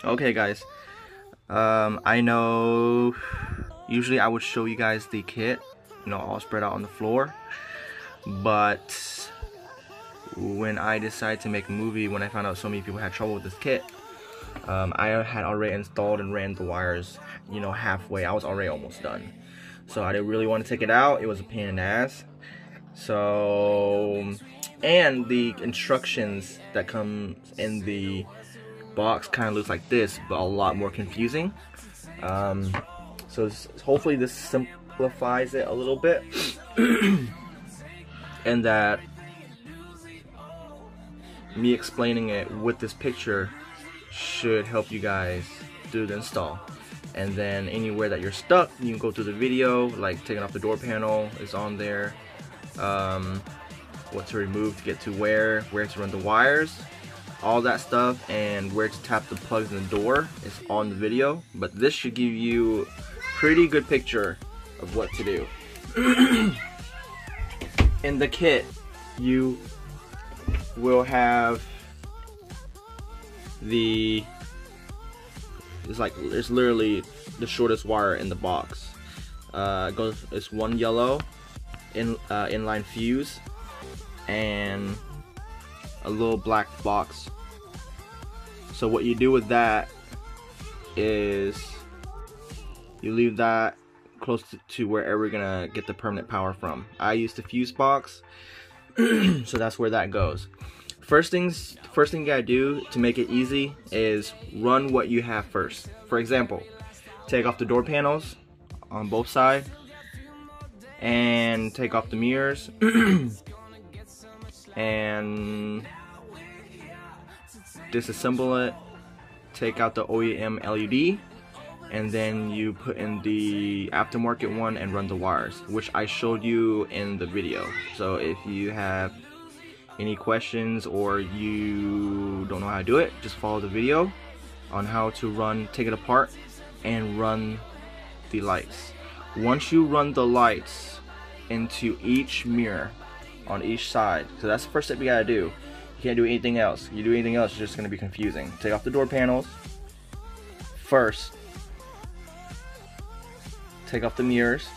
Okay guys, I know usually I would show you guys the kit, all spread out on the floor, but when I decided to make a movie, when I found out so many people had trouble with this kit, I had already installed and ran the wires, halfway. I was already almost done, so I didn't really want to take it out. It was a pain in the ass. So, and the instructions that come in the box kind of looks like this, but a lot more confusing. So hopefully this simplifies it a little bit, and that me explaining it with this picture should help you guys do the install. And then anywhere that you're stuck, you can go through the video, like taking off the door panel is on there, what to remove to get to where to run the wires, all that stuff, and where to tap the plugs in the door is on the video. But this should give you a pretty good picture of what to do. In the kit, you will have it's literally the shortest wire in the box. It's one yellow inline fuse and a little black box. So what you do with that is you leave that close to wherever you're gonna get the permanent power from. I use the fuse box, so that's where that goes. First thing you gotta do to make it easy is run what you have first. For example, take off the door panels on both sides and take off the mirrors and disassemble it, take out the OEM LED, and then you put in the aftermarket one and run the wires, which I showed you in the video. So if you have any questions or you don't know how to do it, just follow the video on how to take it apart and run the lights. Once you run the lights into each mirror on each side, so that's the first step you gotta do. You can't do anything else. You do anything else, it's just gonna be confusing. Take off the door panels first, take off the mirrors,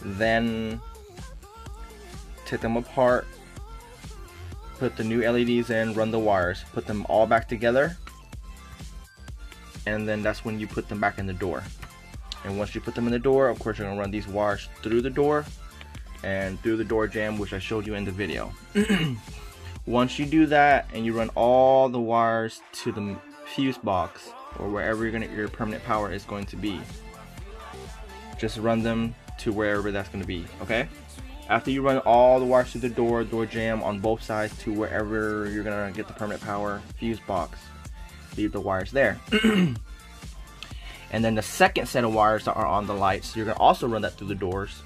then take them apart, put the new LEDs in, run the wires, put them all back together, and then that's when you put them back in the door. And once you put them in the door, of course you're gonna run these wires through the door and through the door jamb, which I showed you in the video. Once you do that and you run all the wires to the fuse box or wherever your permanent power is going to be, just run them to wherever that's going to be. Okay, after you run all the wires to the door jamb on both sides to wherever you're gonna get the permanent power fuse box, leave the wires there. And then the second set of wires that are on the lights, you're gonna also run that through the doors,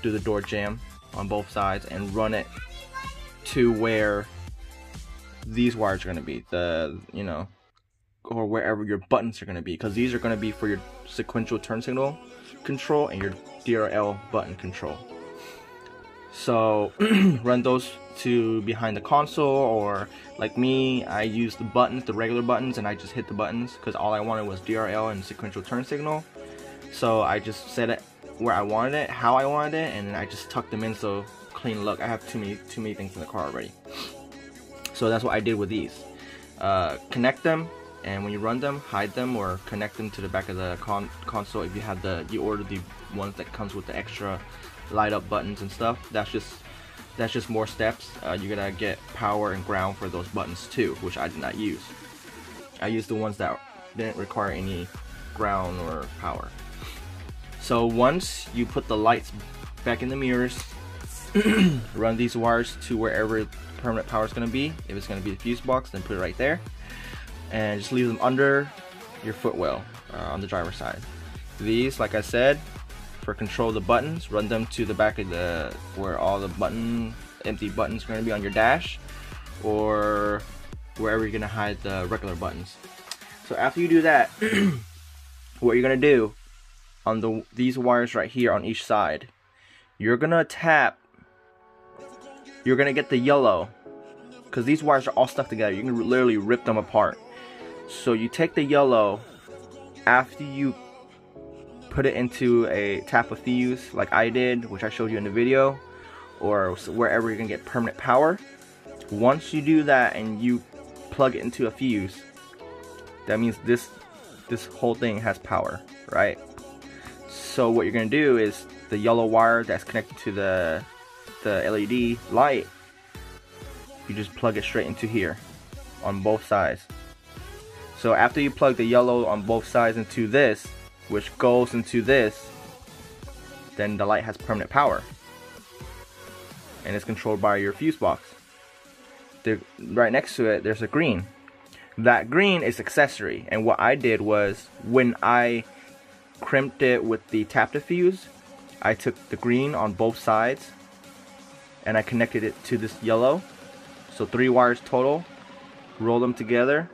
do the door jamb on both sides, and run it to where these wires are gonna be, or wherever your buttons are gonna be, because these are gonna be for your sequential turn signal control and your DRL button control. So run those to behind the console, or like me, I use the buttons, the regular buttons, and I just hit the buttons because all I wanted was DRL and sequential turn signal. So I just set it where I wanted it, how I wanted it, and then I just tucked them in so clean look. I have too many things in the car already. So that's what I did with these. Connect them, and when you run them, hide them or connect them to the back of the console if you order the ones that comes with the extra light up buttons and stuff. That's just more steps. You're gonna get power and ground for those buttons too, which I did not use. I used the ones that didn't require any ground or power. So once you put the lights back in the mirrors, run these wires to wherever permanent power is going to be. If it's going to be the fuse box, then put it right there, and just leave them under your footwell on the driver's side. These, like I said, for control of the buttons, run them to the back of where all the empty buttons are going to be on your dash, or wherever you're going to hide the regular buttons. So after you do that, what you're going to do on these wires right here on each side, you're going to get the yellow because these wires are all stuck together. You can literally rip them apart. So you take the yellow after you put it into a tap of fuse like I did, which I showed you in the video, or wherever you're gonna get permanent power. Once you do that and you plug it into a fuse, that means this whole thing has power, right? So what you're gonna do is the yellow wire that's connected to the LED light, you just plug it straight into here on both sides. So after you plug the yellow on both sides into this, which goes into this, then the light has permanent power and it's controlled by your fuse box. Right next to it there's a green. That green is accessory, and what I did was, when I crimped it with the tap to fuse, I took the green on both sides and I connected it to this yellow. So 3 wires total, roll them together,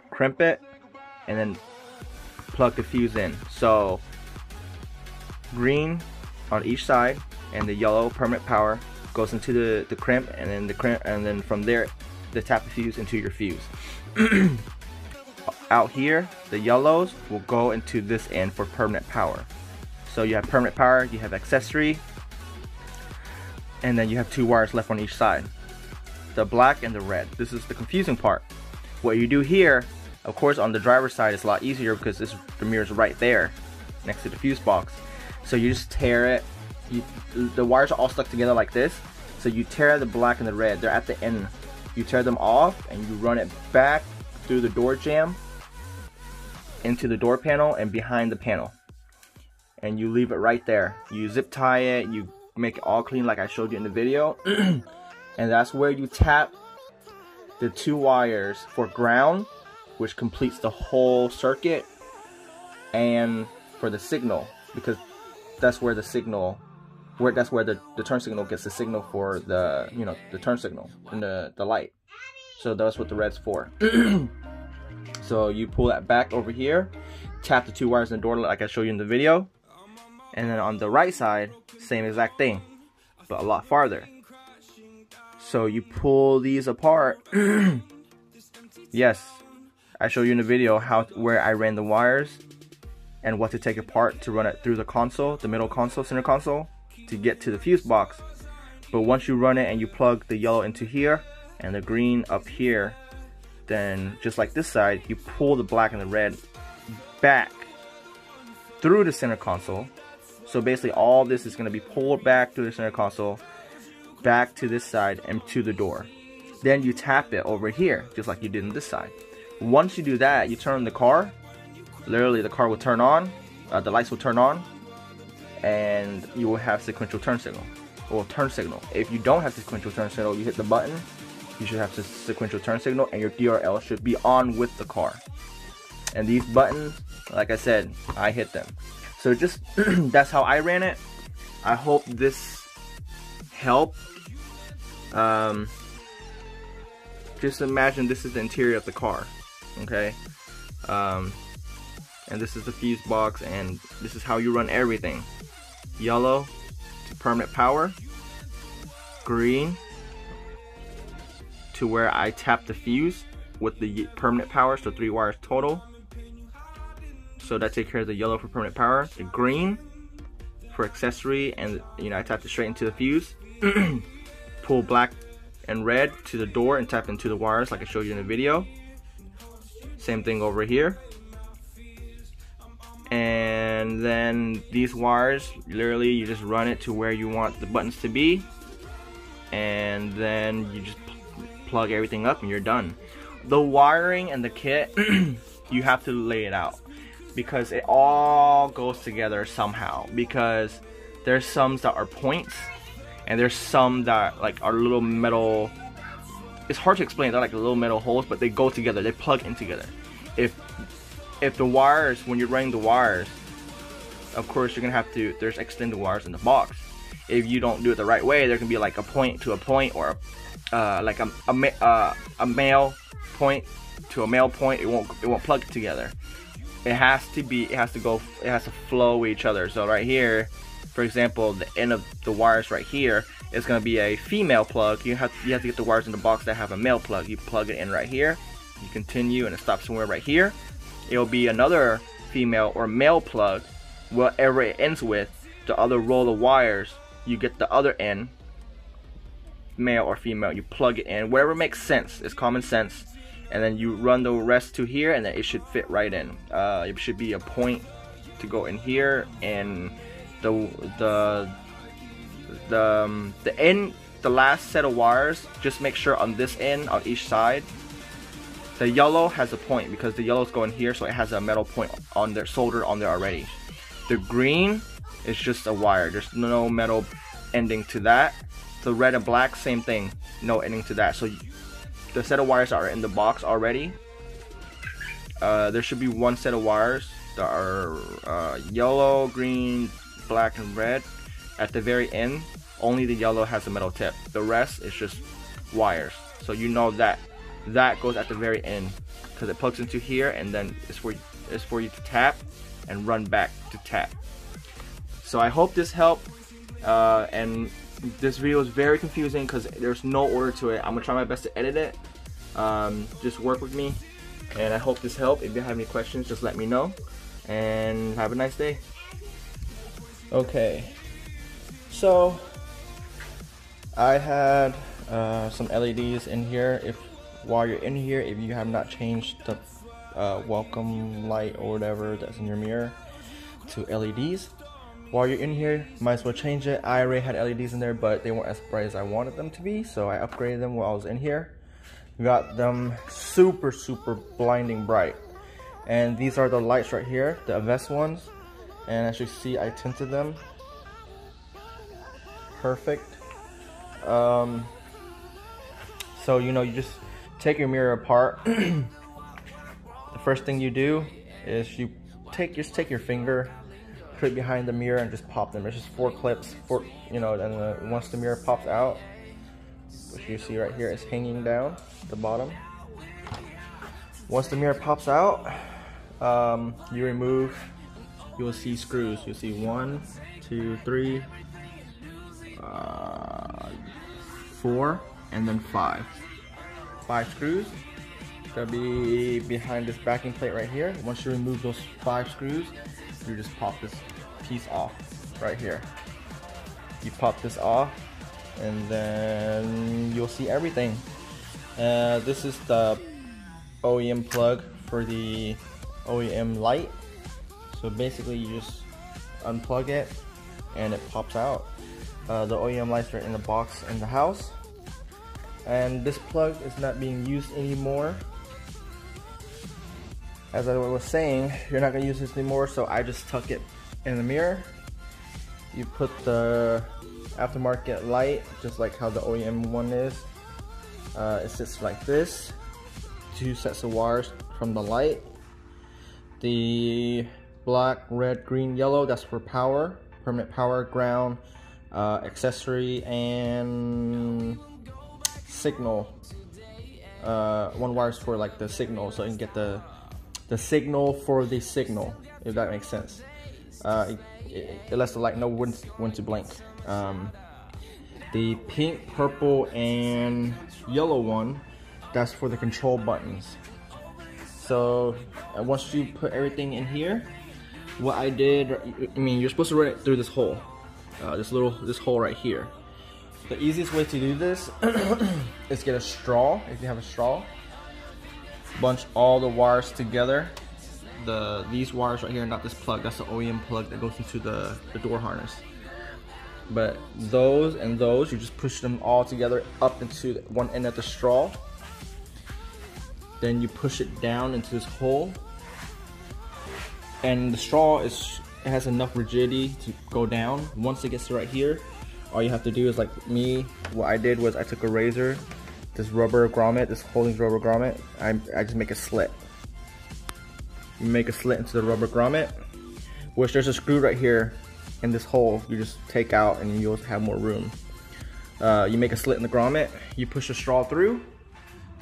crimp it, and then plug the fuse in. So green on each side and the yellow permanent power goes into the crimp, and then from there the tap the fuse into your fuse. Out here the yellows will go into this end for permanent power. So you have permanent power, you have accessory, and then you have 2 wires left on each side, the black and the red. This is the confusing part. What you do here, of course, on the driver's side is a lot easier because the mirror is right there next to the fuse box. So you just tear it. The wires are all stuck together like this. So you tear the black and the red. They're at the end. You tear them off and you run it back through the door jamb into the door panel and behind the panel. And you leave it right there. You zip tie it. You make it all clean like I showed you in the video. And that's where you tap the 2 wires for ground, which completes the whole circuit, and for the signal, because that's where the signal, that's where the turn signal gets the signal for the, you know, the turn signal and the light. So that's what the red's for. So you pull that back over here, tap the 2 wires in the door like I showed you in the video, and then on the right side, same exact thing, but a lot farther. So you pull these apart. Yes, I showed you in the video where I ran the wires and what to take apart to run it through the console, the middle console, center console, to get to the fuse box. But once you run it and you plug the yellow into here and the green up here, then just like this side, you pull the black and the red back through the center console. So basically all this is going to be pulled back through the center console, back to this side and to the door. Then you tap it over here, just like you did on this side. Once you do that, you turn the car. Literally, the car will turn on, the lights will turn on, and you will have sequential turn signal, or turn signal. If you don't have sequential turn signal, you hit the button, you should have sequential turn signal, and your DRL should be on with the car. And these buttons, like I said, I hit them. So just that's how I ran it. I hope this helped. Just imagine this is the interior of the car, okay? And this is the fuse box, and this is how you run everything. Yellow to permanent power, green to where I tap the fuse with the permanent power, so 3 wires total. So that takes care of the yellow for permanent power. The green for accessory, and you know, I tapped it straight into the fuse. Pull black and red to the door and tap into the wires like I showed you in the video. Same thing over here. And then these wires, literally you just run it to where you want the buttons to be, and then you just plug everything up and you're done. The wiring and the kit, you have to lay it out because it all goes together somehow, because there's some that are points and there's some that like are little metal, it's hard to explain, they're like little metal holes, but they go together, they plug in together. If the wires, when you're running the wires, of course you're gonna have to, there's extended wires in the box. If you don't do it the right way, there can be like a point to a point, or like a male point to a male point. It won't plug together. It has to flow with each other. So right here, for example, the end of the wires right here it's gonna be a female plug. You have to get the wires in the box that have a male plug. You plug it in right here, you continue, and it stops somewhere right here. It'll be another female or male plug, whatever it ends with. The other roll of wires, you get the other end, male or female, you plug it in, whatever makes sense. It's common sense. And then you run the rest to here, and then it should fit right in. It should be a point to go in here, and the end, the last set of wires, just make sure on this end, on each side, the yellow has a point, because the yellow's going here, so it has a metal point on there, soldered on there already. The green is just a wire. There's no metal ending to that. The red and black, same thing, no ending to that. So the set of wires are in the box already. There should be one set of wires that are yellow, green, black, and red. At the very end, only the yellow has a metal tip. The rest is just wires. So you know that goes at the very end, because it plugs into here, and then it's for you to tap and run back to tap. So I hope this helped. And this video is very confusing because there's no order to it. I'm gonna try my best to edit it. Just work with me, and I hope this helped. If you have any questions, just let me know, and have a nice day. Okay, so I had some LEDs in here. While you're in here, if you have not changed the welcome light or whatever that's in your mirror to LEDs, while you're in here, might as well change it. I already had LEDs in there, but they weren't as bright as I wanted them to be, so I upgraded them while I was in here. Got them super blinding bright. And these are the lights right here, the Avest ones. And as you see, I tinted them. Perfect. So you know, you just take your mirror apart. The first thing you do is you just take your finger, put it behind the mirror, and just pop them. There's just 4 clips, you know, and once the mirror pops out, which you see right here, is hanging down at the bottom. Once the mirror pops out, you remove, you will see screws. You'll see 1, 2, 3, 4, and then 5. 5 screws. That'll be behind this backing plate right here. Once you remove those 5 screws, you just pop this piece off right here. You pop this off, and then you'll see everything. This is the OEM plug for the OEM light. So basically you just unplug it and it pops out. The OEM lights are in the box in the house, and this plug is not being used anymore. As I was saying, you're not gonna use this anymore, so I just tuck it in the mirror. You put the aftermarket light, just like how the OEM one is. It sits like this. 2 sets of wires from the light. The black, red, green, yellow, that's for power, permanent power, ground, accessory, and signal. 1 wire's for like the signal, so you can get the signal for the signal, if that makes sense. It lets the light know when to blink. The pink, purple, and yellow one, that's for the control buttons. So once you put everything in here, what I did, I mean, you're supposed to run it through this hole, this hole right here. The easiest way to do this is get a straw. If you have a straw, bunch all the wires together. These wires right here, not this plug, that's the OEM plug that goes into the door harness. But those and those, you just push them all together up into one end of the straw. Then you push it down into this hole, and the straw it has enough rigidity to go down. Once it gets to right here, all you have to do is, like me, what I did was I took a razor, this rubber grommet, this holding rubber grommet, I just make a slit. You make a slit into the rubber grommet, which there's a screw right here in this hole. You just take out and you'll have more room. You make a slit in the grommet, you push the straw through,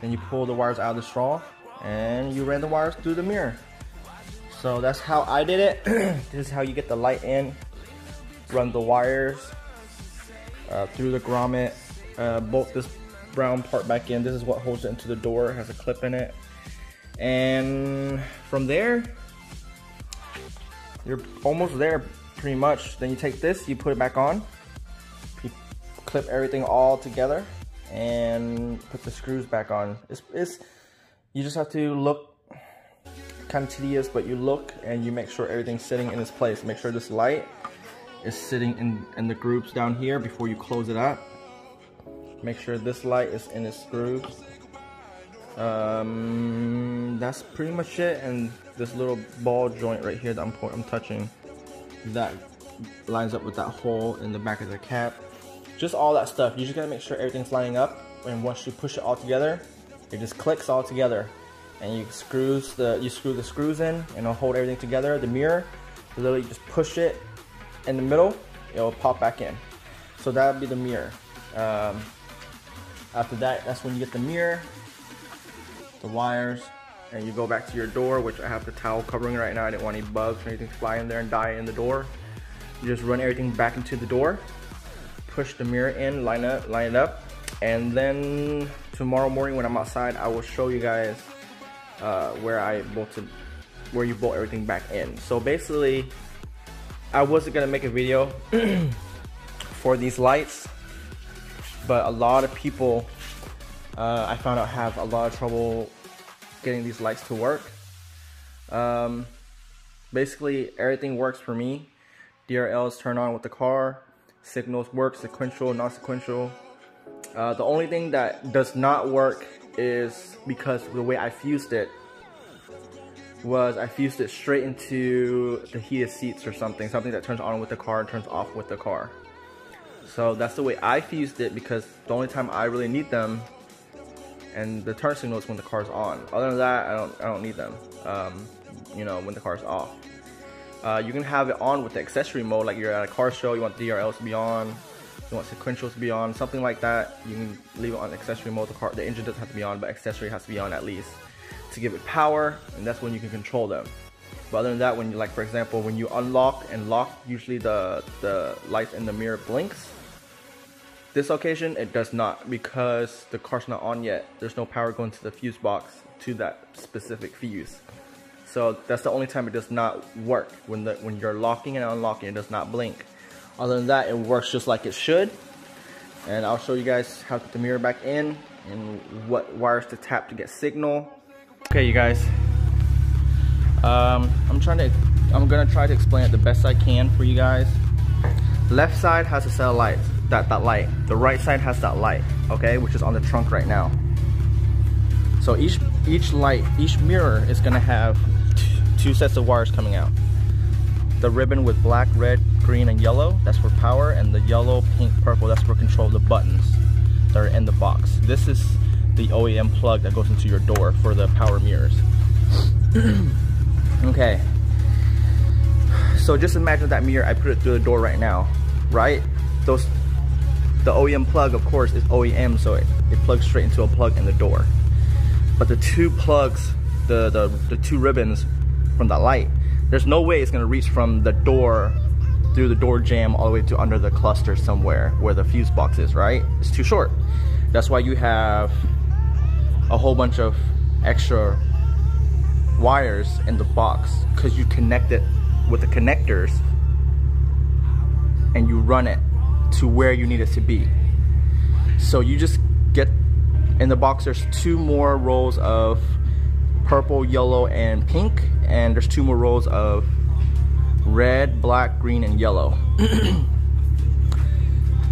then you pull the wires out of the straw, and you ran the wires through the mirror. So that's how I did it. This is how you get the light in, run the wires. through the grommet, bolt this brown part back in. This is what holds it into the door. It has a clip in it, and from there you're almost there pretty much. Then you take this, you put it back on, you clip everything all together and put the screws back on. You just have to look, kind of tedious, but you look and you make sure everything's sitting in its place. Make sure this light is sitting in the grooves down here before you close it up. Make sure this light is in its grooves. That's pretty much it. And this little ball joint right here that I'm touching, that lines up with that hole in the back of the cap. Just all that stuff. You just gotta make sure everything's lining up, and once you push it all together, it just clicks all together. And you screw the screws in, and it'll hold everything together. The mirror, you literally just push it in the middle, it'll pop back in. So that would be the mirror. After that, that's when you get the mirror, the wires, and you go back to your door, which I have the towel covering right now. I didn't want any bugs or anything to fly in there and die in the door. You just run everything back into the door, push the mirror in, line it up, and then tomorrow morning when I'm outside, I will show you guys where you bolt everything back in. So basically, I wasn't gonna make a video for these lights, but a lot of people I found out have a lot of trouble getting these lights to work. Basically, everything works for me. DRLs turn on with the car, signals work, sequential, non-sequential. The only thing that does not work is because the way I fused it was I fused it straight into the heated seats or something that turns on with the car and turns off with the car. So that's the way I fused it, because the only time I really need them and the turn signal is when the car's on. Other than that, I don't need them. You know, when the car's off. You can have it on with the accessory mode, like you're at a car show, you want DRLs to be on, you want sequentials to be on, something like that. You can leave it on accessory mode. The engine doesn't have to be on, but accessory has to be on at least to give it power, and that's when you can control them. But other than that, when you, like for example, when you unlock and lock, usually the lights in the mirror blinks. This occasion it does not, because the car's not on yet. There's no power going to the fuse box to that specific fuse. So that's the only time it does not work. When you're locking and unlocking, it does not blink. Other than that, it works just like it should. And I'll show you guys how to put the mirror back in and what wires to tap to get signal. Okay, you guys. I'm gonna try to explain it the best I can for you guys. Left side has a set of lights, that light. The right side has that light, okay, which is on the trunk right now. So each mirror is gonna have two sets of wires coming out. The ribbon with black, red, green, and yellow, that's for power, and the yellow, pink, purple, that's for control of the buttons that are in the box. This is the OEM plug that goes into your door for the power mirrors. Okay, so just imagine that mirror, I put it through the door right now, right? The OEM plug, of course, is OEM, so it plugs straight into a plug in the door. But the two plugs, the two ribbons from the light, there's no way it's gonna reach from the door through the door jamb all the way to under the cluster somewhere where the fuse box is, right? It's too short. That's why you have a whole bunch of extra wires in the box, because you connect it with the connectors and you run it to where you need it to be. So you just get in the box, there's two more rows of purple, yellow, and pink, and there's two more rows of red, black, green, and yellow.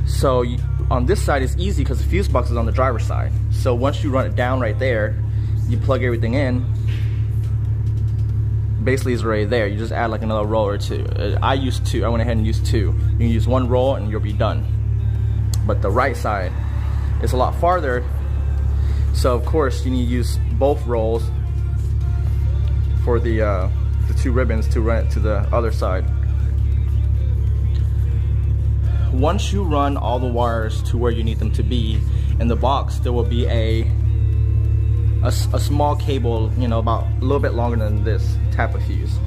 So on this side it's easy because the fuse box is on the driver's side. So once you run it down right there, you plug everything in, basically it's already there. You just add like another roll or two. I used two. I went ahead and used two. You can use one roll and you'll be done. But the right side is a lot farther, so of course you need to use both rolls for the two ribbons to run it to the other side. Once you run all the wires to where you need them to be in the box, there will be a small cable, you know, about a little bit longer than this type of fuse.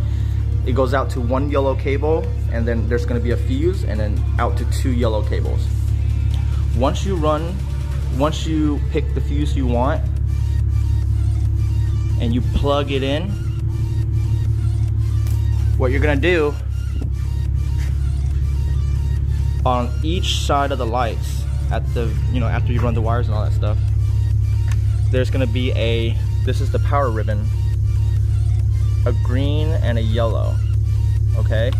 It goes out to one yellow cable, and then there's going to be a fuse, and then out to two yellow cables. Once you pick the fuse you want and you plug it in, what you're gonna do on each side of the lights at the, after you run the wires and all that stuff, there's gonna be this is the power ribbon, a green and a yellow, okay?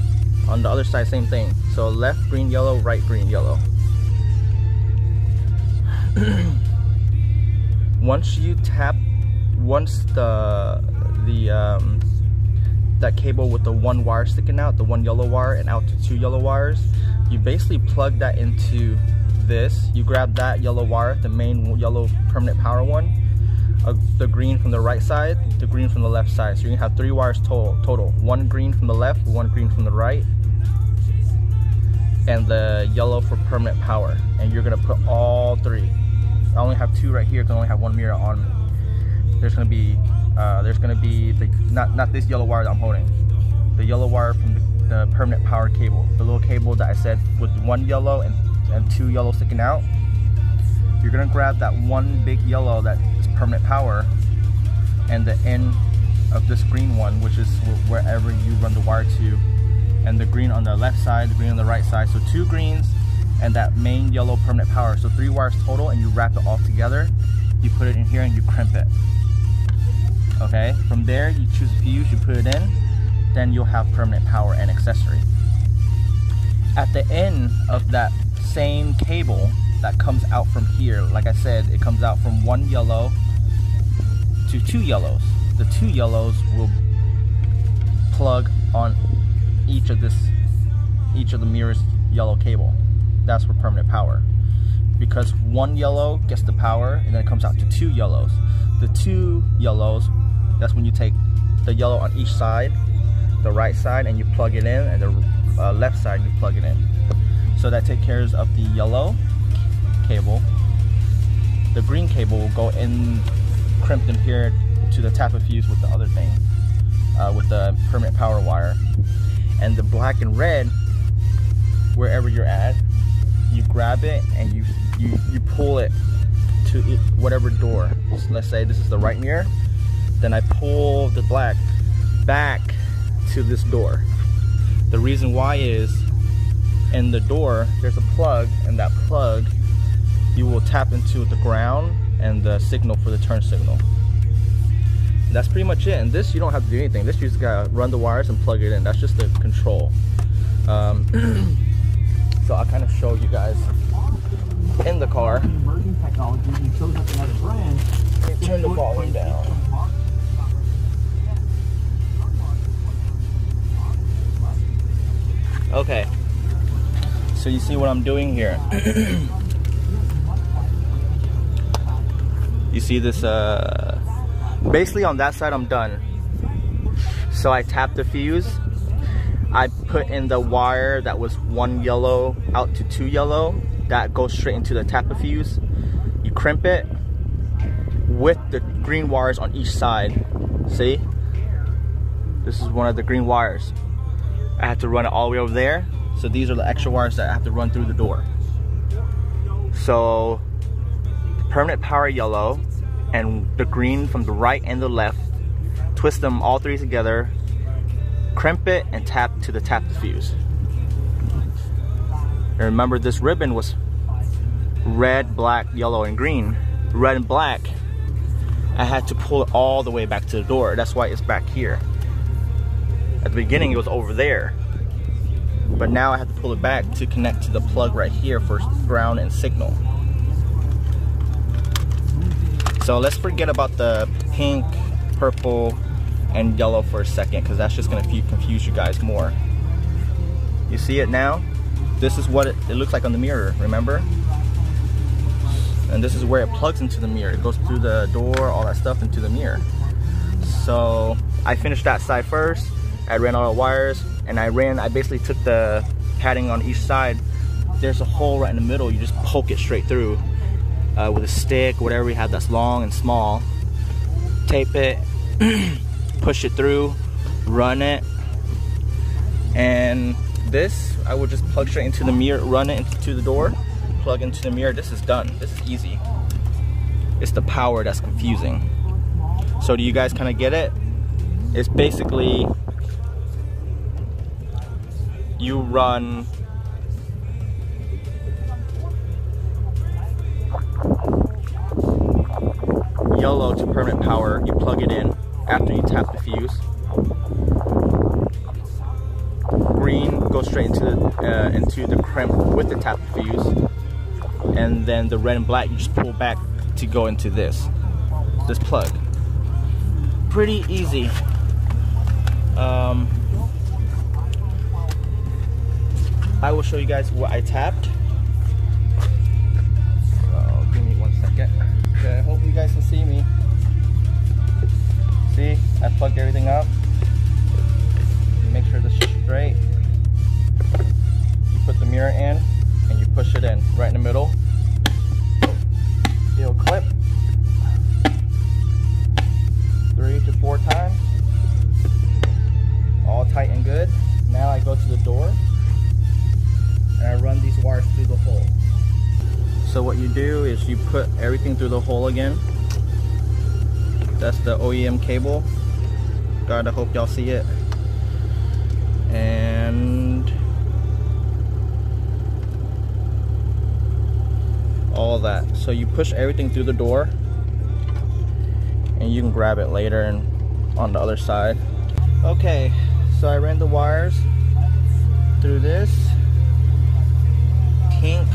On the other side, same thing. So left green, yellow, right green, yellow. Once that cable with the one wire sticking out, the one yellow wire and out to 2 yellow wires, you basically plug that into this. You grab that yellow wire, the main yellow permanent power one, the green from the right side, the green from the left side. So you're gonna have 3 wires total. 1 green from the left, 1 green from the right, and the yellow for permanent power. And you're gonna put all 3. I only have 2 right here because I only have 1 mirror on me. There's gonna be not this yellow wire that I'm holding, the yellow wire from the permanent power cable, the little cable that I said with 1 yellow and 2 yellow sticking out. You're gonna grab that 1 big yellow that is permanent power and the end of this green one, which is wherever you run the wire to, and the green on the left side, the green on the right side. So 2 greens and that main yellow permanent power. So 3 wires total, and you wrap it all together. You put it in here and you crimp it. Okay, from there you choose a fuse, you put it in, then you'll have permanent power and accessory. At the end of that same cable that comes out from here, like I said, it comes out from 1 yellow to 2 yellows. The 2 yellows will plug on each of the mirror's yellow cable. That's for permanent power. Because 1 yellow gets the power and then it comes out to 2 yellows. The 2 yellows, that's when you take the yellow on each side, the right side, and you plug it in, and the left side you plug it in. So that takes care of the yellow cable. The green cable will go in, crimped in here to the tap of fuse with the other thing, with the permanent power wire. And the black and red, wherever you're at, you grab it and you pull it to whatever door. So let's say this is the right mirror, then I pull the black back to this door. The reason why is, in the door there's a plug, and that plug you will tap into the ground and the signal for the turn signal. And that's pretty much it. And this, you don't have to do anything. This, you just gotta run the wires and plug it in. That's just the control. So I'll kind of show you guys in the car. Emerging technology, and shows up another brand. Turn the volume down. Okay, so you see what I'm doing here. You see this, basically on that side I'm done. So I tap the fuse, I put in the wire that was 1 yellow out to 2 yellow, that goes straight into the tap of fuse. You crimp it with the green wires on each side. See? This is one of the green wires. I have to run it all the way over there. So these are the extra wires that I have to run through the door. So permanent power yellow and the green from the right and the left, twist them all 3 together, crimp it, and tap to the tap fuse. And remember, this ribbon was red, black, yellow, and green. Red and black, I had to pull it all the way back to the door. That's why it's back here. At the beginning it was over there, but now I have to pull it back to connect to the plug right here for ground and signal. So let's forget about the pink, purple, and yellow for a second, because that's just going to confuse you guys more. You see it now? This is what it looks like on the mirror, remember? And this is where it plugs into the mirror. It goes through the door, all that stuff, into the mirror. So I finished that side first. I ran all the wires, and I basically took the padding on each side. There's a hole right in the middle. You just poke it straight through with a stick, whatever you have that's long and small. Tape it, push it through, run it, and this I would just plug straight into the mirror, run it into the door, plug into the mirror, this is done. This is easy. It's the power that's confusing. So do you guys kind of get it? It's basically you run yellow to permanent power, you plug it in after you tap the fuse. Green goes straight into the crimp with the tap fuse, and then the red and black you just pull back to go into this plug. Pretty easy. I will show you guys what I tapped. So give me 1 second. Okay, I hope you guys can see me. See, I plugged everything up. Make sure this is straight. You put the mirror in and you push it in right in the middle. It'll clip 3 to 4 times. All tight and good. Now I go to the door and I run these wires through the hole. So what you do is you put everything through the hole again. That's the OEM cable. God, I hope y'all see it. And all that. So you push everything through the door and you can grab it later and on the other side. Okay, so I ran the wires through this pink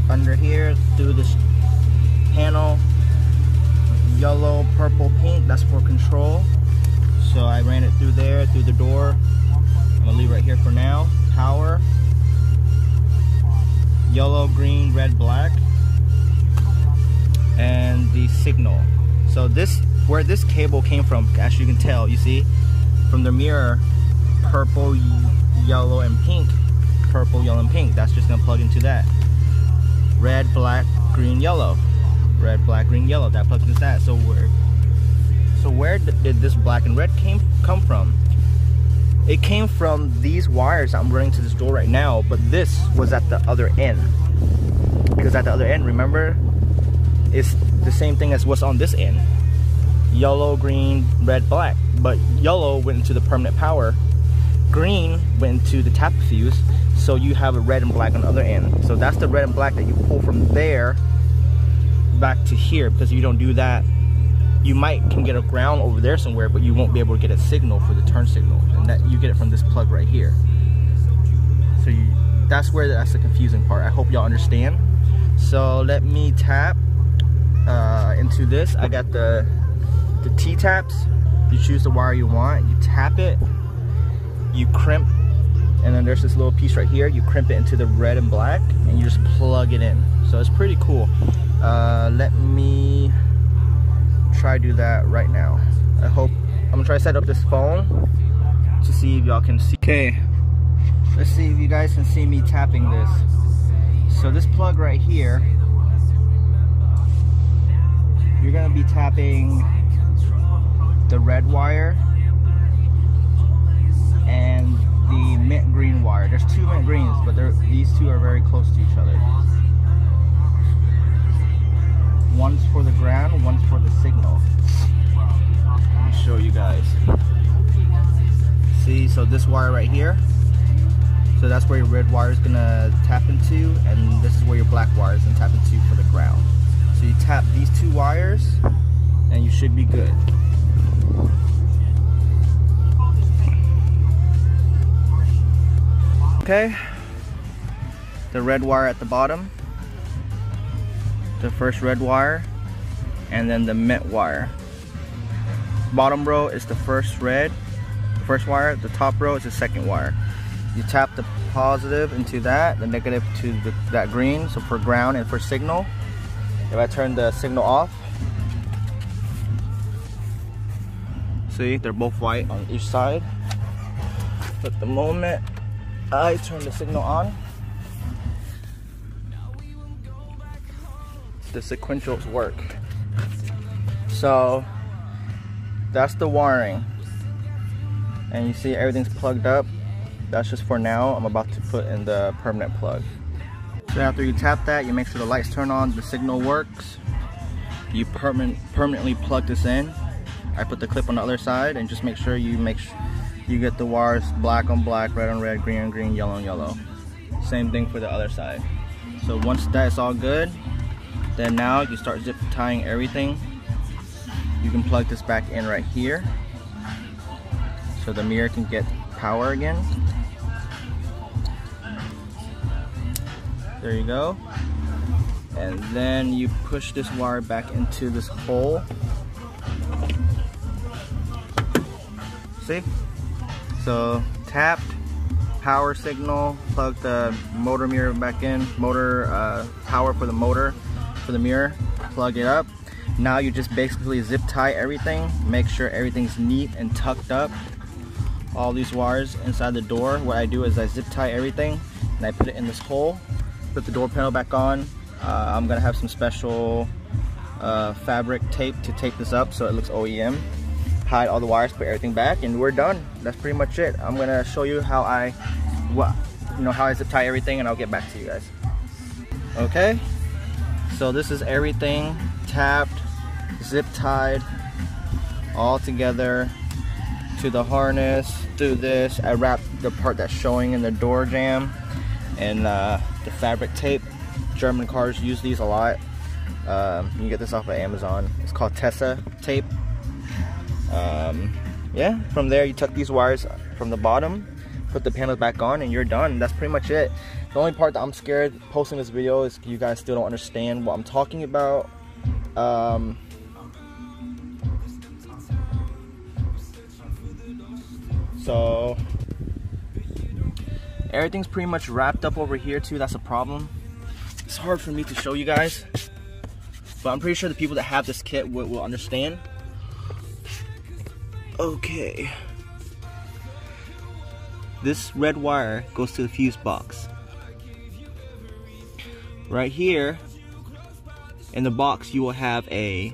under here through this panel, yellow, purple, pink, that's for control. So I ran it through there, through the door. I'm gonna leave right here for now. Power, yellow, green, red, black, and the signal. So this, where this cable came from, as you can tell, you see, from the mirror, purple, yellow, and pink. Purple, yellow, and pink. That's just gonna plug into that. Red, black, green, yellow. Red, black, green, yellow. That plugs into that. So where did this black and red come from? It came from these wires I'm running to this door right now, but this was at the other end. Because at the other end, remember, it's the same thing as what's on this end. Yellow, green, red, black. But yellow went into the permanent power. Green went into the tap fuse. So you have a red and black on the other end. So that's the red and black that you pull from there back to here. Because if you don't do that, you can get a ground over there somewhere, but you won't be able to get a signal for the turn signal. And that you get it from this plug right here. So that's the confusing part. I hope y'all understand. So let me tap into this. I got the T-taps. You choose the wire you want. You tap it. You crimp. And then there's this little piece right here. You crimp it into the red and black. And you just plug it in. So it's pretty cool. Let me try to do that right now. I'm gonna try to set up this phone to see if y'all can see. Okay, let's see if you guys can see me tapping this. So this plug right here, you're gonna be tapping the red wire and the mint green wire. There's 2 mint greens, but these 2 are very close to each other. One's for the ground, one's for the signal. Let me show you guys. See, so this wire right here, so that's where your red wire is gonna tap into, and this is where your black wire is gonna tap into for the ground. So you tap these 2 wires, and you should be good. Okay, the red wire at the bottom, the first red wire, and then the mint wire. Bottom row is the first wire, the top row is the second wire. You tap the positive into that, the negative to that green, so for ground and for signal. If I turn the signal off, see, they're both white on each side. But the moment I turn the signal on, the sequentials work. So that's the wiring, and you see everything's plugged up. That's just for now. I'm about to put in the permanent plug. So after you tap that, you make sure the lights turn on, the signal works. You permanently plug this in. I put the clip on the other side, and just make sure you get the wires black on black, red on red, green on green, yellow on yellow. Same thing for the other side. So once that's all good, then now you start zip tying everything. You can plug this back in right here so the mirror can get power again. There you go. And then you push this wire back into this hole. See? So tapped, power signal, plug the motor mirror back in, motor power for the motor for the mirror, plug it up. Now you just basically zip tie everything, make sure everything's neat and tucked up. All these wires inside the door, what I do is I zip tie everything and I put it in this hole, put the door panel back on. I'm gonna have some special fabric tape to tape this up so it looks OEM. Hide all the wires, put everything back, and we're done. That's pretty much it. I'm gonna show you how I zip tie everything, and I'll get back to you guys. Okay, so this is everything tapped, zip tied, all together to the harness. Through this, I wrapped the part that's showing in the door jamb and the fabric tape. German cars use these a lot. You can get this off of Amazon. It's called Tessa tape. Yeah, from there you tuck these wires from the bottom, put the panels back on, and you're done. That's pretty much it. The only part that I'm scared posting this video is you guys still don't understand what I'm talking about. So everything's pretty much wrapped up over here too. That's a problem. It's hard for me to show you guys, but I'm pretty sure the people that have this kit will understand. Okay, this red wire goes to the fuse box. Right here in the box you will have a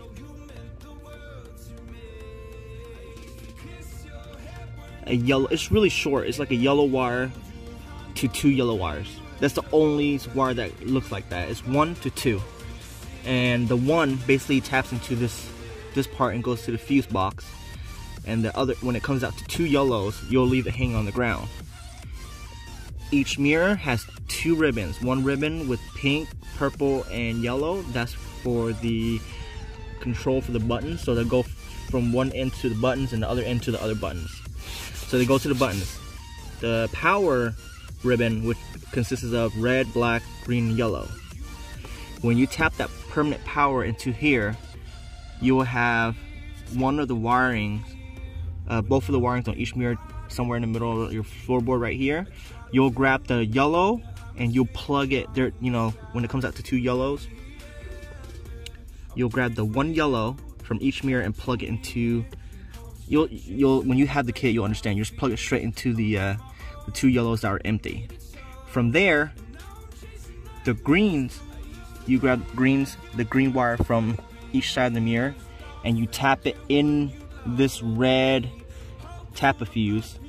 yellow, it's really short, it's like a yellow wire to 2 yellow wires. That's the only wire that looks like that. It's 1 to 2, and the 1 basically taps into this part and goes to the fuse box, and the other, when it comes out to 2 yellows, you'll leave it hanging on the ground. Each mirror has 2 ribbons, one ribbon with pink, purple, and yellow. That's for the control for the buttons, so they go from one end to the buttons and the other end to the other buttons. So they go to the buttons. The power ribbon, which consists of red, black, green, and yellow. When you tap that permanent power into here, you will have one of the wirings, both of the wirings on each mirror somewhere in the middle of your floorboard right here. You'll grab the yellow and you'll plug it there, you know, when it comes out to 2 yellows, you'll grab the 1 yellow from each mirror and plug it into, you'll when you have the kit, you'll understand, you just plug it straight into the 2 yellows that are empty. From there, the greens, you grab the green wire from each side of the mirror and you tap it in this red tap-a-fuse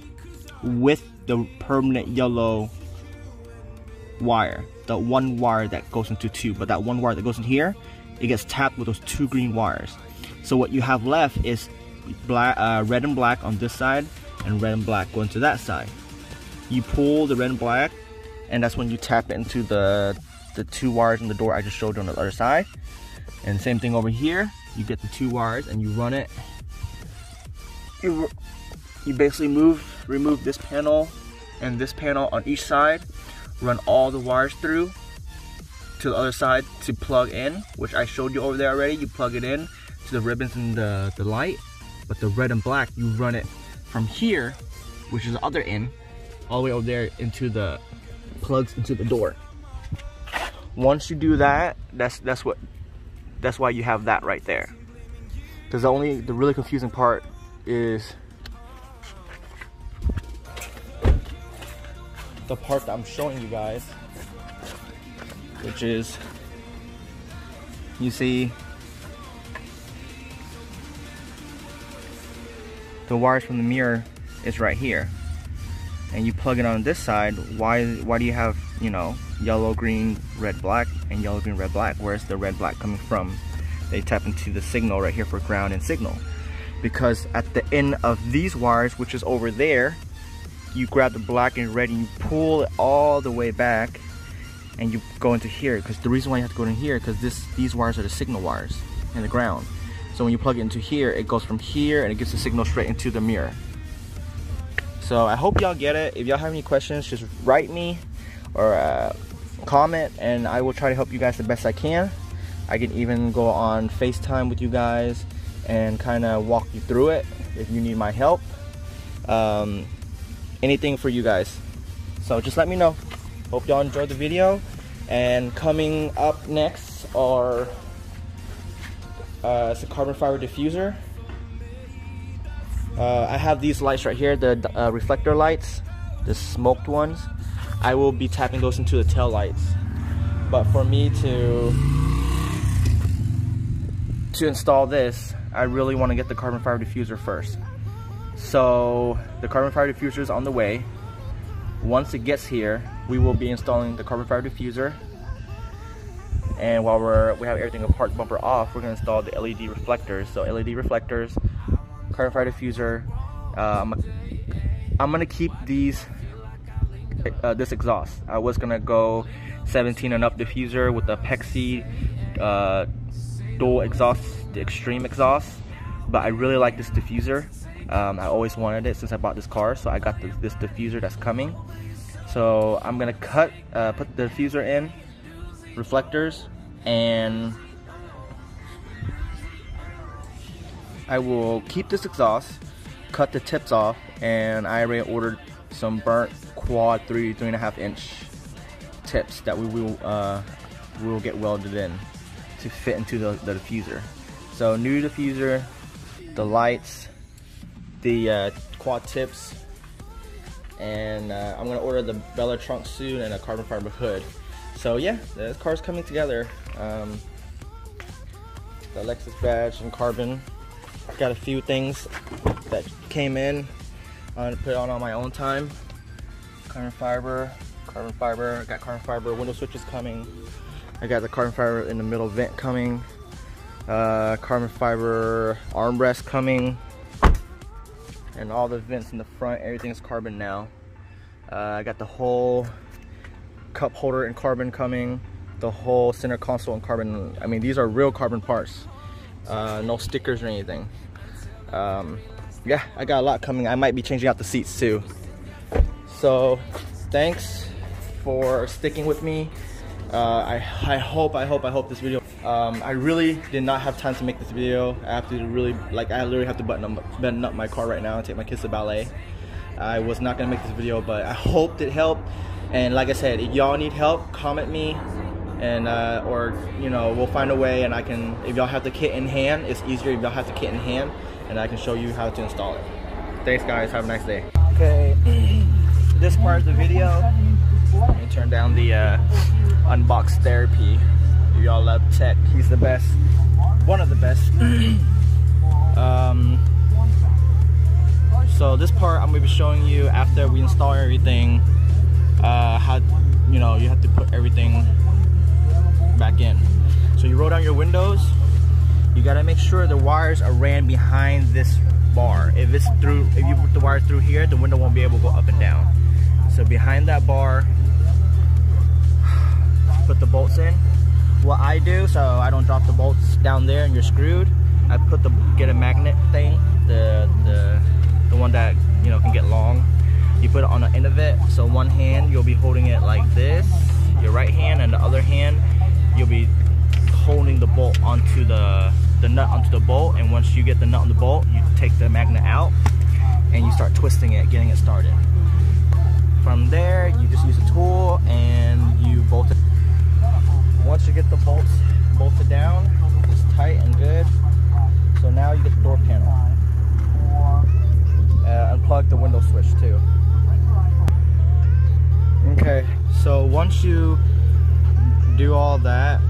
with the permanent yellow wire, the 1 wire that goes into 2, but that 1 wire that goes in here, it gets tapped with those 2 green wires. So what you have left is black, red and black on this side, and red and black going to that side. You pull the red and black, and that's when you tap it into the 2 wires in the door I just showed you on the other side. And same thing over here, you get the 2 wires and you run it. You basically remove this panel and this panel on each side, run all the wires through to the other side to plug in, which I showed you over there already. You plug it in to the ribbons and the light, but the red and black, you run it from here, which is the other end, all the way over there into the plugs into the door. Once you do that, that's why you have that right there. Because the really confusing part is the part that I'm showing you guys, which is, you see the wires from the mirror is right here, and you plug it on this side. Why do you have, you know, yellow, green, red, black, and yellow, green, red, black. Where's the red, black coming from? They tap into the signal right here for ground and signal. Because at the end of these wires, which is over there, you grab the black and red and you pull it all the way back and you go into here. Because the reason why you have to go in here, because these wires are the signal wires and the ground. So when you plug it into here, it goes from here and it gives the signal straight into the mirror. So I hope y'all get it. If y'all have any questions, just write me or comment and I will try to help you guys the best I can. I can even go on FaceTime with you guys and kind of walk you through it if you need my help. Anything for you guys. So just let me know. Hope y'all enjoyed the video. And coming up next are it's a carbon fiber diffuser. I have these lights right here, the reflector lights, the smoked ones. I will be tapping those into the tail lights. But for me to install this, I really want to get the carbon fiber diffuser first. So the carbon fiber diffuser is on the way. Once it gets here, we will be installing the carbon fiber diffuser. And while we have everything apart, bumper off, we're going to install the LED reflectors. So LED reflectors, carbon fiber diffuser. I'm going to keep these this exhaust. I was going to go 17 and up diffuser with the Pexi dual exhaust, the extreme exhaust, but I really like this diffuser. I always wanted it since I bought this car, so I got this diffuser that's coming. So I'm gonna put the diffuser in, reflectors, and I will keep this exhaust, cut the tips off, and I already ordered some burnt quad 3.5 inch tips that we will get welded in to fit into the diffuser. So new diffuser, the lights, the quad tips, and I'm gonna order the Bella trunk soon and a carbon fiber hood. So yeah, this car's coming together. The Lexus badge and carbon. Got a few things that came in. I'm gonna put it on my own time. Carbon fiber. I got carbon fiber window switches coming. I got the carbon fiber in the middle vent coming. Carbon fiber armrest coming. And all the vents in the front, everything's carbon now. I got the whole cup holder in carbon coming. The whole center console in carbon. I mean, these are real carbon parts. No stickers or anything. Yeah, I got a lot coming. I might be changing out the seats too. So thanks for sticking with me. I hope this video. I really did not have time to make this video. I have to really, I literally have to button up my car right now and take my kids to ballet. I was not gonna make this video, but I hoped it helped. And like I said, if y'all need help, comment me, and or you know, we'll find a way. And I can, if y'all have the kit in hand, it's easier if y'all have the kit in hand, and I can show you how to install it. Thanks guys, have a nice day. Okay, this part of the video, let me turn down the unbox therapy. If y'all love tech, he's the best, one of the best. So this part I'm gonna be showing you after we install everything, how, you know, you have to put everything back in. So you roll down your windows, you gotta make sure the wires are ran behind this bar. If you put the wires through here, the window won't be able to go up and down. So behind that bar, put the bolts in. What I do, so I don't drop the bolts down there and you're screwed, I get a magnet thing, the one that, you know, can get long. You put it on the end of it, so one hand you'll be holding it like this, your right hand, and the other hand you'll be holding the bolt onto the nut onto the bolt. And once you get the nut on the bolt, you take the magnet out and you start twisting it, getting it started. From there, you just use a tool and you bolt it. Once you get the bolts bolted down, it's tight and good. So now you get the door panel. Unplug the window switch too. Okay, so once you do all that,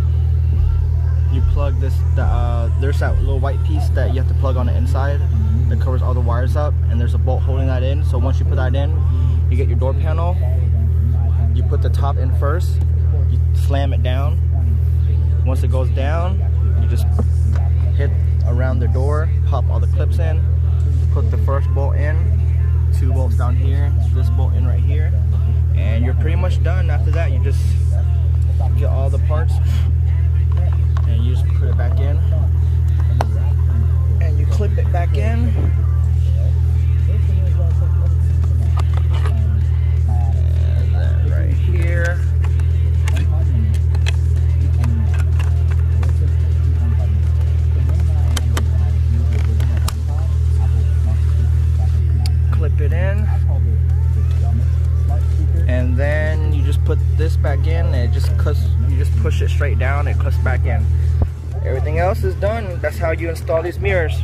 you plug this, there's that little white piece that you have to plug on the inside that covers all the wires up, and there's a bolt holding that in. So once you put that in, you get your door panel. You put the top in first, slam it down. Once it goes down, you just hit around the door, pop all the clips in, put the first bolt in, 2 bolts down here, this bolt in right here, and you're pretty much done. After that, you just get all the parts and you just put it back in and you clip it back in. And then right here. Clip it in, and then you just put this back in, and it just cuts. You just push it straight down, and it cuts back in. Everything else is done. That's how you install these mirrors.